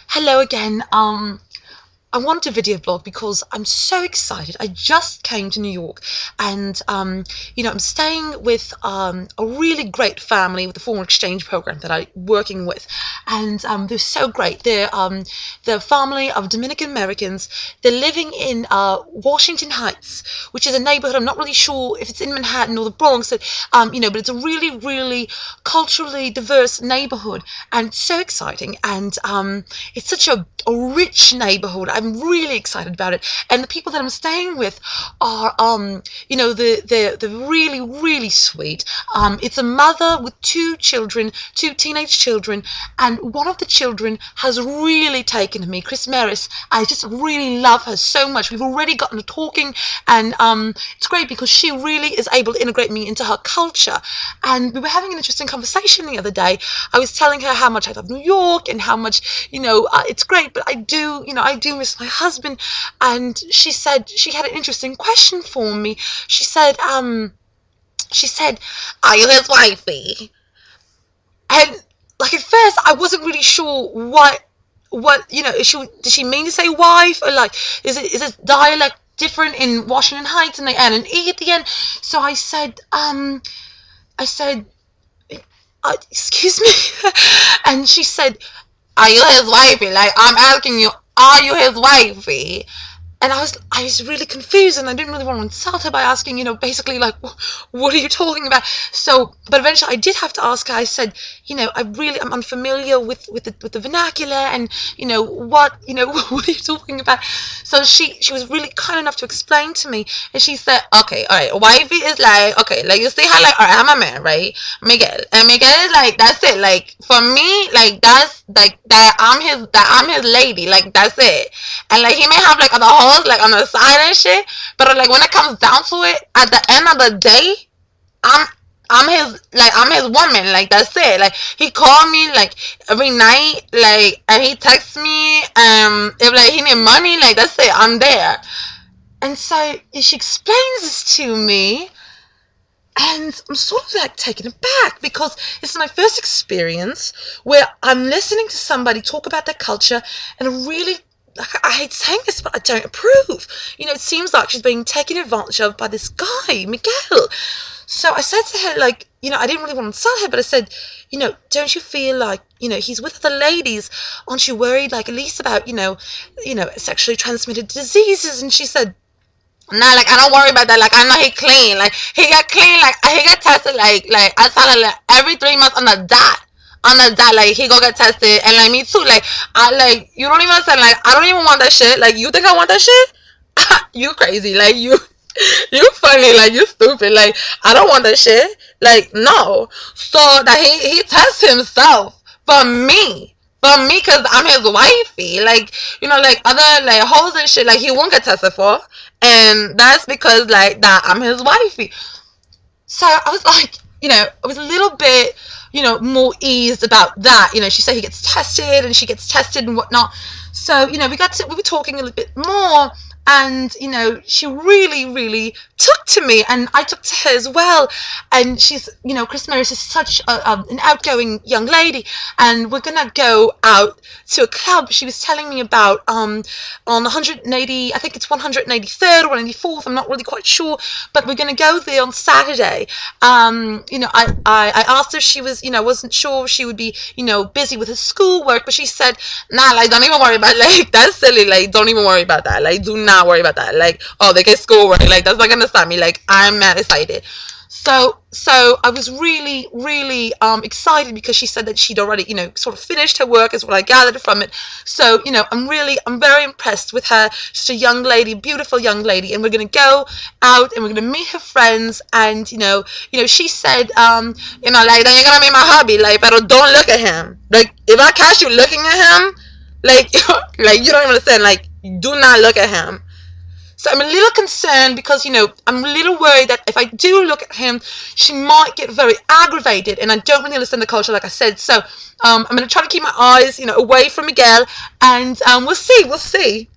Hello again. I wanted to video blog because I'm so excited. I just came to New York, and I'm staying with a really great family with the foreign exchange program that I'm working with, and they're so great. They're a family of Dominican Americans. They're living in Washington Heights, which is a neighborhood. I'm not really sure if it's in Manhattan or the Bronx, but it's a really, really culturally diverse neighborhood, and it's so exciting. And it's such a rich neighborhood. I'm really excited about it, and the people that I'm staying with are they're really, really sweet. It's a mother with two teenage children, and one of the children has really taken to me, Krismeyris. I just really love her so much. We've already gotten to talking, and it's great because she really is able to integrate me into her culture. And we were having an interesting conversation the other day. I was telling her how much I love New York and how much it's great, but I do miss my husband. And she said she had an interesting question for me. She said, "Are you his wifey?" And like at first, I wasn't really sure what did she mean to say wife, or like is this dialect different in Washington Heights and they add an E at the end? So I said, excuse me, and she said, "Are you his wifey? Like, I'm asking you, are you his wifey?" And I was really confused, and I didn't really want to insult her by asking, basically like, what are you talking about? So, but eventually I did have to ask her. I said, I'm unfamiliar with the vernacular, and what what are you talking about? So she was really kind enough to explain to me, and she said, okay, all right, wifey is like, okay, like you see how like, all right, I'm a man, right, Miguel, and Miguel is like, that's it, like for me, like that's like that I'm his lady, like that's it, and like he may have like other hoes like on the side and shit, but like when it comes down to it, at the end of the day, I'm his woman, like that's it. Like he called me like every night, like, and he texts me, if like he need money, like that's it, I'm there. And so she explains this to me, and I'm sort of like taken aback because this is my first experience where I'm listening to somebody talk about their culture, and really, I hate saying this, but I don't approve. It seems like she's being taken advantage of by this guy, Miguel. So I said to her, like, I didn't really want to insult her, but I said, don't you feel like, he's with other ladies? Aren't you worried, like, at least about, sexually transmitted diseases? And she said, nah, like, I don't worry about that. Like, I know he clean. Like, he got clean. Like, he got tested, like I tell her, like, every 3 months on the dot. Like, he go get tested. And, like, me too. Like, you don't even understand. Like, I don't even want that shit. Like, you think I want that shit? You crazy. Like, you funny. Like, you stupid. Like, I don't want that shit. Like, no. So, that he tests himself for me. Because I'm his wifey. Like, like, other, like, hoes and shit, like, he won't get tested for. And that's because, like, that I'm his wifey. So, I was like, I was a little bit, more eased about that. She said he gets tested, and she gets tested and whatnot. So, we were talking a little bit more, and, she really, really took to me, and I took to her as well. And she's, Krismeyris is such an outgoing young lady, and we're gonna go out to a club she was telling me about on 180, I think it's 183rd or 184th, I'm not really quite sure, but we're gonna go there on Saturday. I asked her if she was, wasn't sure if she would be, busy with her schoolwork, but she said, nah, like, don't even worry about it. Like, that's silly, like, don't even worry about that. Like, do not worry about that. Like, oh, they get schoolwork, like, that's not gonna stop me. Like, I'm mad excited. So I was really, really excited because she said that she'd already, sort of finished her work, is what I gathered from it. So, I'm very impressed with her. She's a young lady, beautiful young lady, and we're gonna go out and we're gonna meet her friends. And she said, like, then you're gonna meet my hubby, like, but don't look at him. Like, if I catch you looking at him, like, like, you don't even understand. Like, do not look at him. So I'm a little concerned because, I'm a little worried that if I do look at him, she might get very aggravated, and I don't really understand the culture, like I said. So I'm going to try to keep my eyes, away from Miguel, and we'll see.